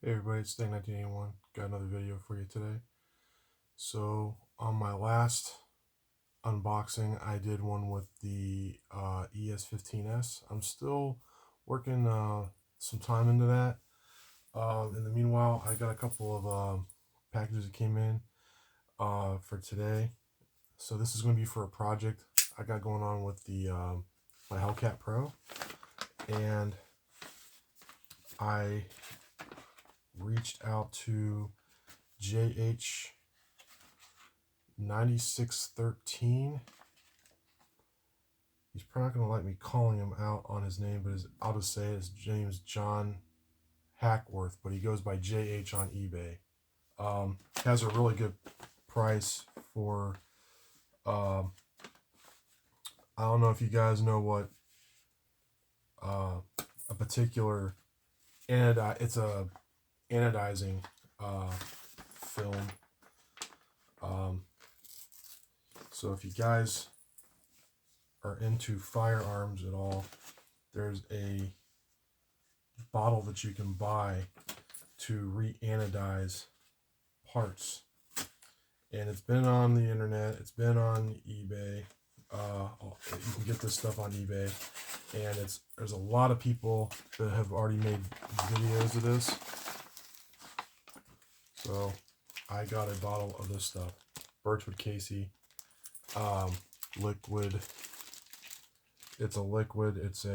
Hey everybody, it's Stang1981. Got another video for you today. So on my last unboxing, I did one with the ES15S. I'm still working some time into that. In the meanwhile, I got a couple of packages that came in for today. So this is going to be for a project I got going on with the my Hellcat-Pro, and I reached out to JH9613. He's probably not going to like me calling him out on his name, but I'll just say his name's John Hackworth, but he goes by JH on eBay. Has a really good price for, I don't know if you guys know what a particular, it's a anodizing film. So if you guys are into firearms at all, there's a bottle that you can buy to re-anodize parts, and it's been on the internet, it's been on eBay. You can get this stuff on eBay, and there's a lot of people that have already made videos of this. So I got a bottle of this stuff, Birchwood Casey, liquid. It's a liquid. It's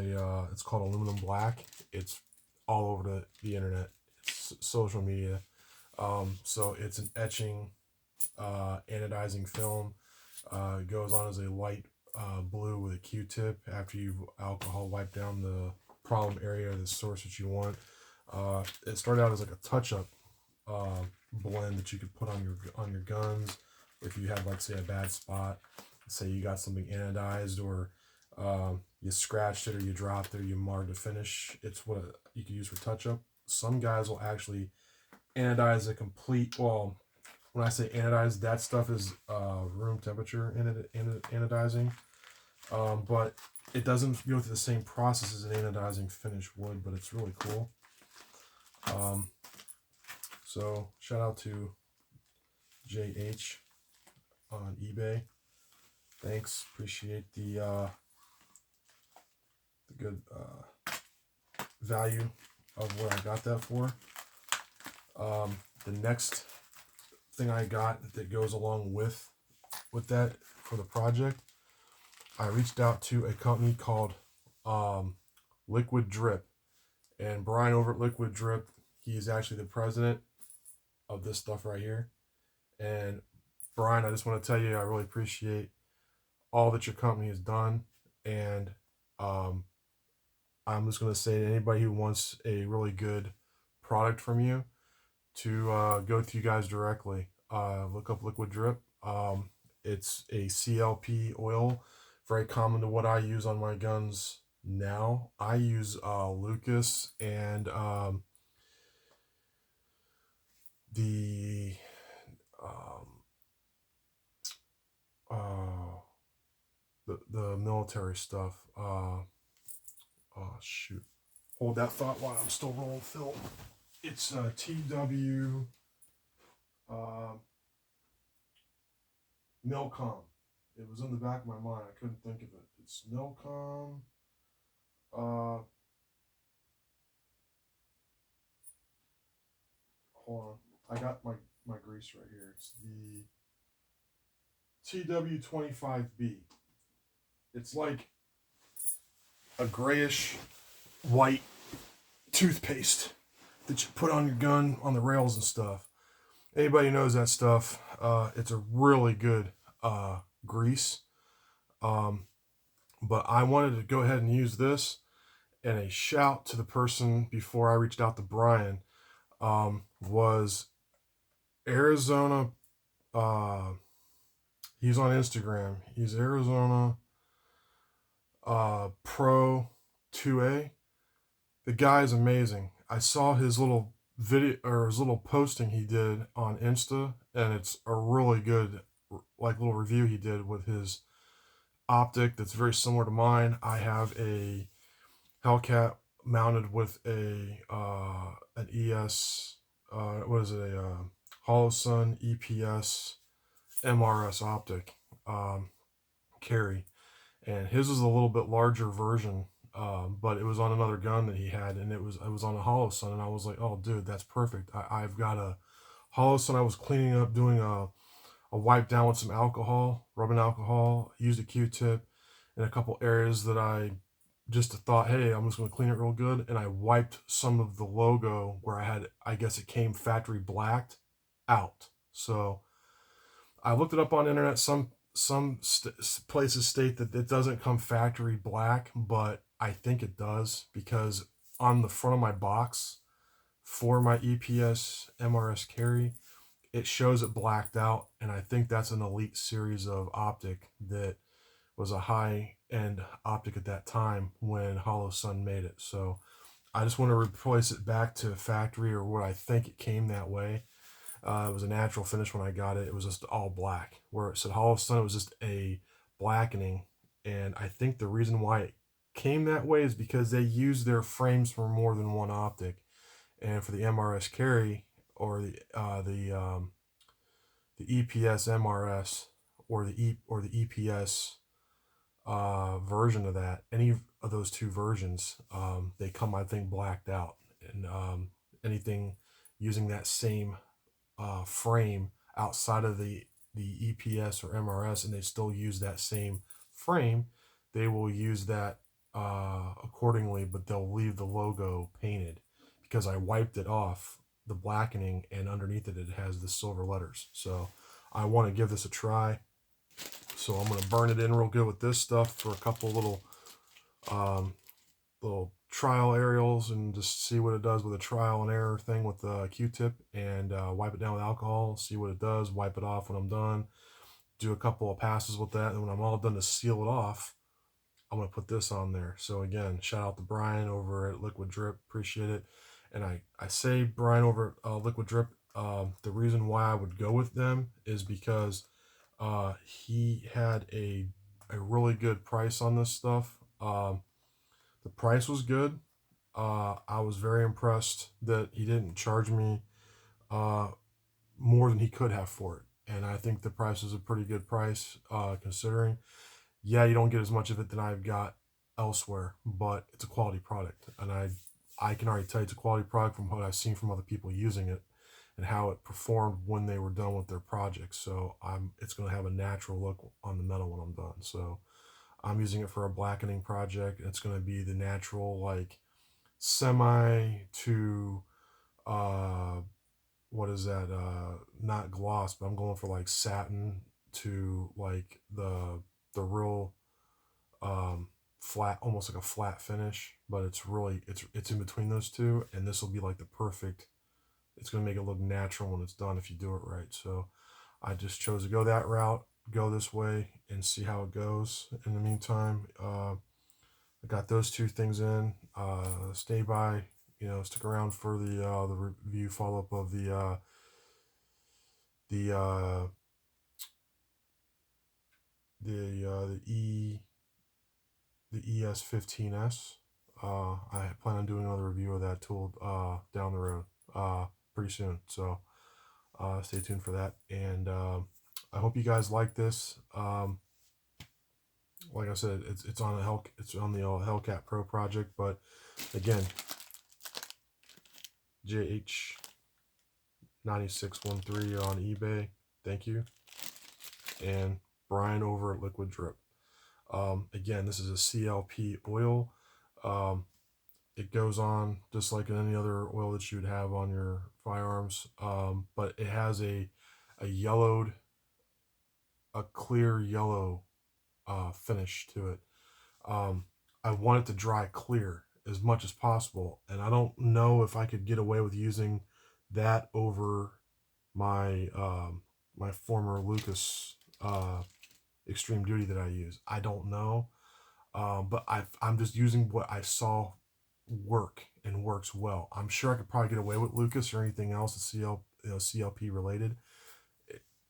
called aluminum black. It's all over the internet. It's social media. So it's an etching, anodizing film. It goes on as a light blue with a Q-tip after you've alcohol wiped down the problem area, the source that you want. It started out as like a touch-up blend that you could put on your guns if you had, like, say, a bad spot. Say you got something anodized, or you scratched it, or you dropped it, or you marred the finish. It's what you can use for touch-up. Some guys will actually anodize a complete, well, when I say anodized, that stuff is room temperature anodizing, but it doesn't go through the same process as an anodizing finished wood, but it's really cool. So shout out to JH on eBay. Thanks, appreciate the good value of what I got that for. The next thing I got that goes along with that for the project, I reached out to a company called Liquid Drip, and Brian over at Liquid Drip, he's actually the president of this stuff right here. And Brian, I just want to tell you, I really appreciate all that your company has done, and I'm just going to say to anybody who wants a really good product from you to go to you guys directly. Look up Liquid Drip. It's a CLP oil, very common to what I use on my guns now. I use Lucas and the military stuff. Oh shoot! Hold that thought while I'm still rolling film. It's TW Milcom. It was in the back of my mind. I couldn't think of it. It's Milcom. Hold on. I got my grease right here. It's the TW25B. It's like a grayish white toothpaste that you put on your gun, on the rails and stuff. Anybody knows that stuff. It's a really good grease. But I wanted to go ahead and use this, and a shout to the person before I reached out to Brian was Arizona. He's on Instagram. He's Arizona Pro 2A. The guy is amazing. I saw his little video, or his little posting he did on Insta, and it's a really good, like, little review he did with his optic that's very similar to mine. I have a Hellcat mounted with a an ES what is it, a Holosun EPS MRS optic carry, and his was a little bit larger version, but it was on another gun that he had, and it was on a Holosun, and I was like, oh dude, that's perfect. I've got a Holosun. I was cleaning up, doing a wipe down with some alcohol, rubbing alcohol, used a Q-tip in a couple areas that I just thought, hey, I'm just going to clean it real good, and I wiped some of the logo where I had, I guess it came factory blacked out. So I looked it up on the internet. Some places state that it doesn't come factory black, but I think it does, because on the front of my box for my EPS MRS carry, it shows it blacked out, and I think that's an elite series of optic that was a high end optic at that time when Holosun made it. So I just want to replace it back to factory, or what I think it came that way. It was a natural finish when I got it. It was just all black. Where it said Holosun, it was just a blackening. And I think the reason why it came that way is because they use their frames for more than one optic. And for the MRS carry, or the EPS MRS, or the EPS version of that, any of those two versions, they come, I think, blacked out. And anything using that same frame outside of the EPS or MRS, and they still use that same frame, they will use that accordingly, but they'll leave the logo painted, because I wiped it off, the blackening, and underneath it has the silver letters. So I want to give this a try. So I'm going to burn it in real good with this stuff for a couple little trial aerials, and just see what it does with a trial and error thing with the Q-tip, and wipe it down with alcohol, see what it does, wipe it off when I'm done, do a couple of passes with that, and when I'm all done to seal it off, I'm going to put this on there. So again, shout out to Brian over at Liquid Drip, appreciate it. And I say Brian over at Liquid Drip, the reason why I would go with them is because he had a really good price on this stuff. The price was good. I was very impressed that he didn't charge me more than he could have for it. And I think the price is a pretty good price, considering. Yeah, you don't get as much of it than I've got elsewhere, but it's a quality product. And I can already tell you it's a quality product from what I've seen from other people using it, and how it performed when they were done with their projects. So it's going to have a natural look on the metal when I'm done. So I'm using it for a blackening project. It's going to be the natural, like, semi to what is that, not gloss, but I'm going for like satin to like the real flat, almost like a flat finish, but it's really, it's in between those two, and this will be like the perfect, it's going to make it look natural when it's done if you do it right. So I just chose to go that route, go this way, and see how it goes. In the meantime, I got those two things in. Stay by, stick around for the review follow up of the ES15S. I plan on doing another review of that tool down the road pretty soon. So stay tuned for that. And I hope you guys like this. Like I said, it's on the Hellcat-Pro project, but again, JH9613 on eBay. Thank you. And Brian over at Liquid Drip. Again, this is a CLP oil. It goes on just like any other oil that you would have on your firearms, but it has a clear yellow finish to it. I want it to dry clear as much as possible, and I don't know if I could get away with using that over my my former Lucas Extreme Duty that I use. I don't know, but I'm just using what I saw work and works well. I'm sure I could probably get away with Lucas or anything else that's CLP related.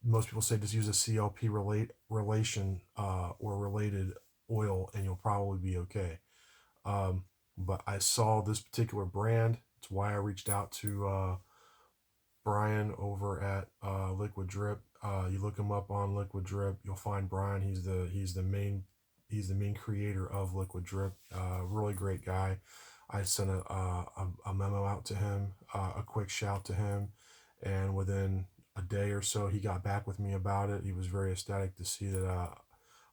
Most people say just use a CLP relation or related oil, and you'll probably be okay. But I saw this particular brand. It's why I reached out to Brian over at Liquid Drip. You look him up on Liquid Drip, you'll find Brian. He's the main creator of Liquid Drip. Really great guy. I sent a memo out to him, a quick shout to him, and within a day or so, he got back with me about it. He was very ecstatic to see that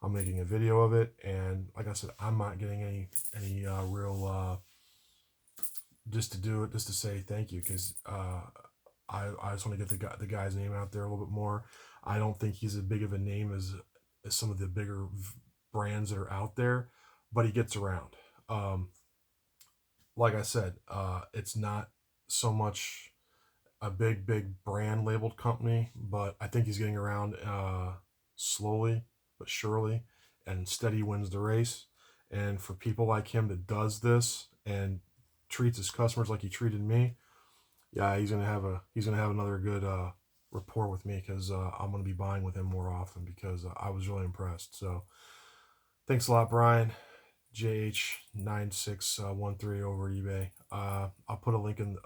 I'm making a video of it. And like I said, I'm not getting any real just to do it, just to say thank you, because I just want to get the guy's name out there a little bit more. I don't think he's as big of a name as some of the bigger brands that are out there, but he gets around. Like I said, it's not so much a big brand labeled company, but I think he's getting around slowly but surely, and steady wins the race. And for people like him that does this and treats his customers like he treated me, yeah, he's gonna have another good rapport with me, because I'm gonna be buying with him more often, because I was really impressed. So thanks a lot, Brian. JH9613 over eBay. I'll put a link in.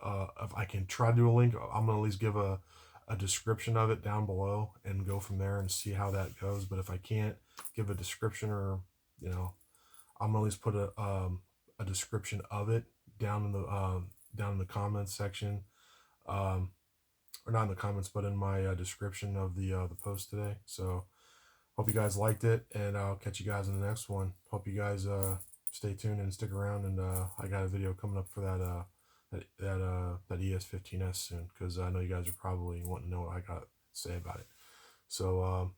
If I can try to do a link, I'm gonna at least give a description of it down below and go from there and see how that goes. But if I can't give a description, or I'm gonna at least put a description of it down in the comments section, or not in the comments, but in my description of the post today. So hope you guys liked it, and I'll catch you guys in the next one. Hope you guys stay tuned and stick around, and I got a video coming up for that ES15S soon, because I know you guys are probably wanting to know what I got to say about it. So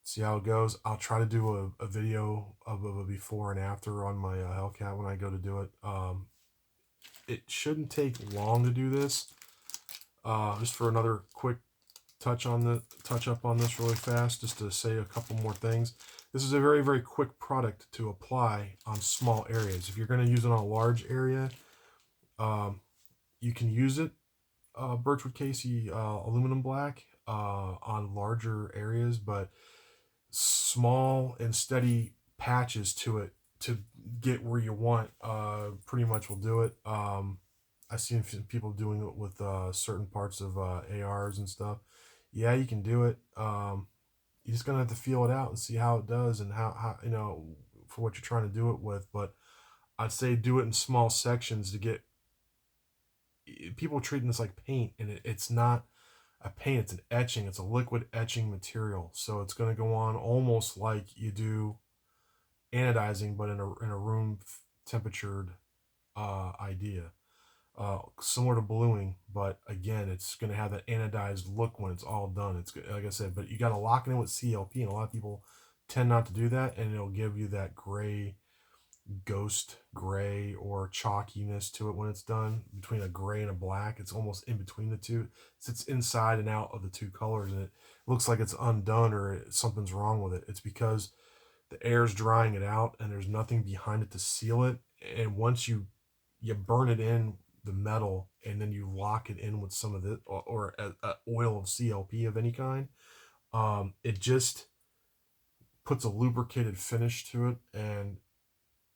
see how it goes. I'll try to do a video of a before and after on my Hellcat when I go to do it. It shouldn't take long to do this. Just for another quick touch up on this really fast, just to say a couple more things. This is a very quick product to apply on small areas. If you're going to use it on a large area, you can use it, Birchwood Casey aluminum black, on larger areas, but small and steady patches to it to get where you want pretty much will do it. I've seen people doing it with certain parts of ARs and stuff. Yeah, you can do it. You're just gonna have to feel it out and see how it does, and how for what you're trying to do it with. But I'd say do it in small sections to get. People treating this like paint, and it's not a paint. It's an etching. It's a liquid etching material, so it's gonna go on almost like you do anodizing, but in a room temperatured idea. Similar to bluing, but again, it's going to have that anodized look when it's all done. It's good, like I said, but you got to lock it in with CLP, and a lot of people tend not to do that, and it'll give you that gray, ghost gray, or chalkiness to it when it's done. Between a gray and a black, it's almost in between the two. It sits inside and out of the two colors, and it looks like it's undone, or something's wrong with it. It's because the air's drying it out, and there's nothing behind it to seal it. And once you burn it in the metal, and then you lock it in with some of the or a oil of CLP of any kind, it just puts a lubricated finish to it, and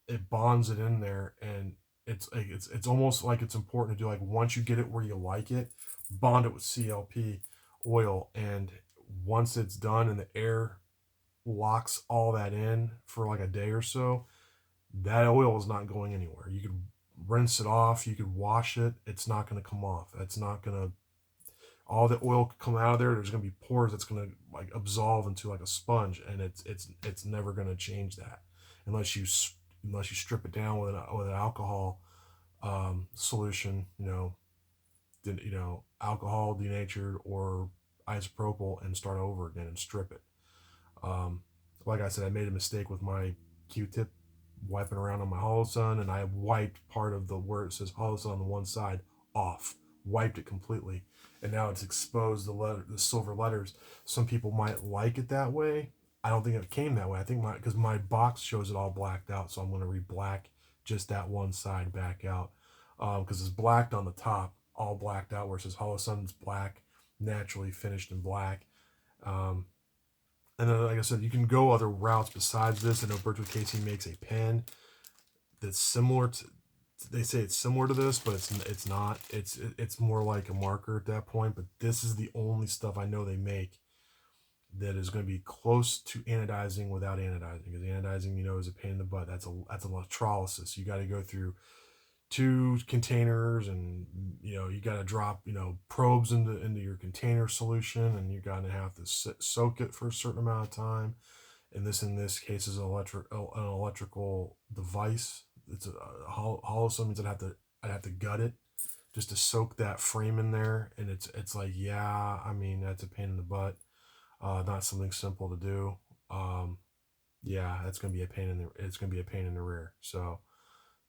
it bonds it in there. And it's almost like it's important to do, like, once you get it where you like it, bond it with CLP oil, and once it's done and the air locks all that in for like a day or so, that oil is not going anywhere. You could rinse it off, you could wash it, it's not going to come off. It's not going to, all the oil could come out of there. There's going to be pores that's going to like absolve into like a sponge, and it's never going to change that unless you strip it down with an alcohol solution, alcohol denatured or isopropyl, and start over again and strip it. Like I said, I made a mistake with my Q-tip wiping around on my Holosun, and I wiped part of the where it says Holosun on the one side off, wiped it completely, and now it's exposed the silver letters. Some people might like it that way. I don't think it came that way. I think because my box shows it all blacked out, so I'm going to re-black just that one side back out, because it's blacked on the top, all blacked out, where it says Holosun's black, naturally finished in black. And then, like I said, you can go other routes besides this. I know Birchwood Casey makes a pen that's similar they say it's similar to this, but it's not. It's more like a marker at that point. But this is the only stuff I know they make that is going to be close to anodizing without anodizing. Because anodizing, you know, is a pain in the butt. That's electrolysis. You got to go through 2 containers, and you know you got to drop, you know, probes into your container solution, and you're going to have to soak it for a certain amount of time. And in this case is an electrical device. It's a Holosun, means I'd have to gut it just to soak that frame in there. And it's like, yeah, I mean, that's a pain in the butt. Not something simple to do. Yeah, it's gonna be a pain in the rear. So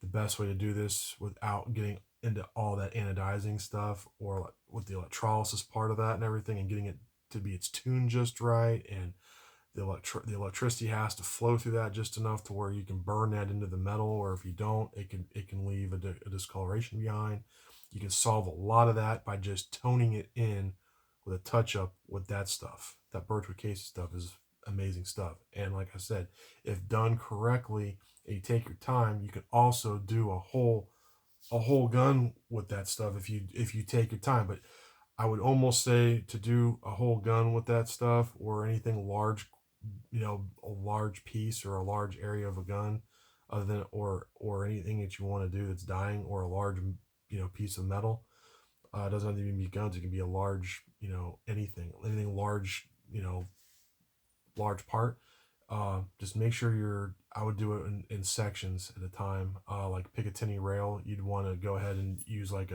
the best way to do this without getting into all that anodizing stuff, or with the electrolysis part of that and everything, and getting it to be its tuned just right, and the electricity has to flow through that just enough to where you can burn that into the metal, or if you don't, it can leave a discoloration behind. You can solve a lot of that by just toning it in with a touch up with that stuff. That Birchwood Casey stuff is amazing stuff. And like I said, if done correctly and you take your time, you can also do a whole gun with that stuff if you take your time. But I would almost say to do a whole gun with that stuff, or anything large, you know, a large piece or a large area of a gun, other than or anything that you want to do that's dying, or a large, you know, piece of metal. It doesn't have to even be guns. It can be a large, you know, anything large, you know, large part. Just make sure I would do it in sections at a time. Like Picatinny rail, you'd want to go ahead and use like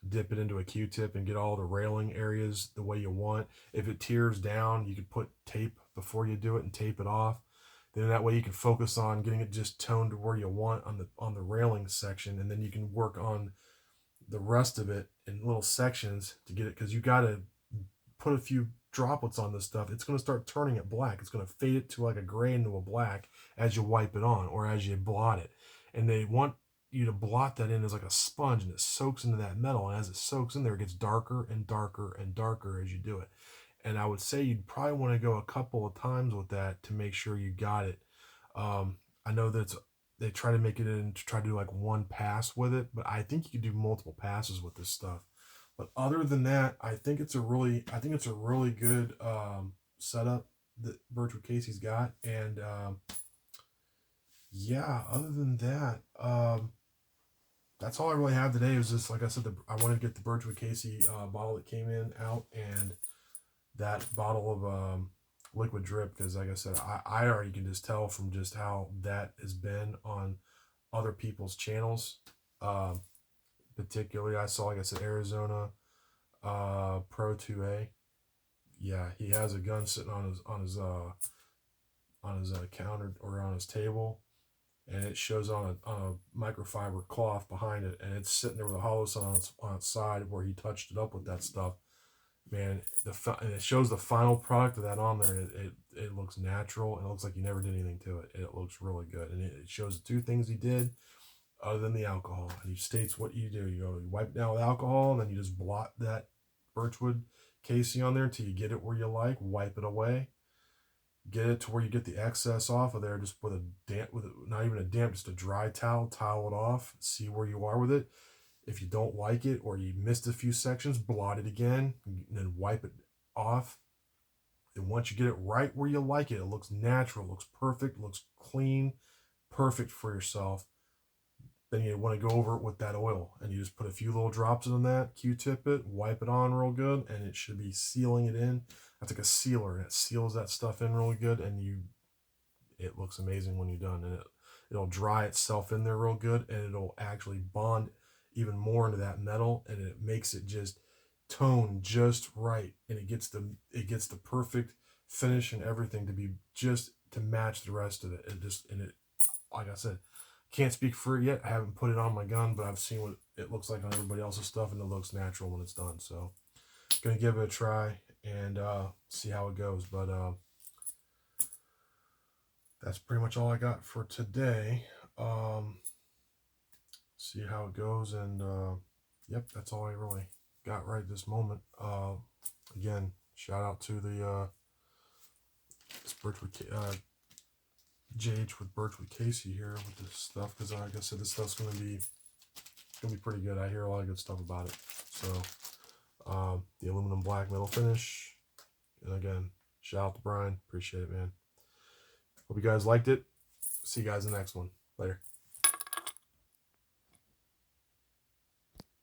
dip it into a Q-tip and get all the railing areas the way you want. If it tears down, you could put tape before you do it and tape it off. Then that way you can focus on getting it just toned to where you want on the railing section, and then you can work on the rest of it in little sections to get it, because you got to put a few droplets on this stuff. It's going to start turning it black. It's going to fade it to like a gray into a black as you wipe it on, or as you blot it. And they want you to blot that in as like a sponge, and it soaks into that metal. And as it soaks in there, it gets darker and darker and darker as you do it. And I would say you'd probably want to go a couple of times with that to make sure you got it. I know that they try to make it in to try to do like one pass with it, but I think you could do multiple passes with this stuff. But other than that, I think it's a really good setup that Birchwood Casey's got. And yeah, other than that, that's all I really have today. It was just, like I said, I wanted to get the Birchwood Casey bottle that came in out, and that bottle of liquid drip, because like I said, I already can just tell from just how that has been on other people's channels. Particularly, I saw, like I said, Arizona Pro 2A. Yeah, he has a gun sitting on his counter, or on his table, and it shows on a microfiber cloth behind it, and it's sitting there with a Holosun on its side where he touched it up with that stuff. Man, and it shows the final product of that on there, and it looks natural, and it looks like you never did anything to it. It looks really good, and it shows the 2 things he did other than the alcohol. And he states what you do. You wipe it down with alcohol, and then you just blot that Birchwood Casey on there until you get it where you like. Wipe it away. Get it to where you get the excess off of there, just with not even a damp, just a dry towel. Towel it off. See where you are with it. If you don't like it, or you missed a few sections, blot it again, and then wipe it off. And once you get it right where you like it, it looks natural, looks perfect, looks clean, perfect for yourself. Then you want to go over it with that oil, and you just put a few little drops in that, Q-tip it, wipe it on real good, and it should be sealing it in. That's like a sealer, and it seals that stuff in really good, and it looks amazing when you're done. And it'll dry itself in there real good, and it'll actually bond even more into that metal, and it makes it just tone just right, and it gets the perfect finish and everything to be just to match the rest of it. Like I said, can't speak for it yet. I haven't put it on my gun, but I've seen what it looks like on everybody else's stuff, and it looks natural when it's done. So gonna give it a try and see how it goes. But that's pretty much all I got for today. See how it goes, and yep, that's all I really got right this moment. Again, shout out to the Birchwood JH with Birchwood Casey here with this stuff, because like I said, this stuff's going to be going to be pretty good. I hear a lot of good stuff about it. So the aluminum black metal finish. And again, shout out to Brian. Appreciate it, man. Hope you guys liked it. See you guys in the next one. Later.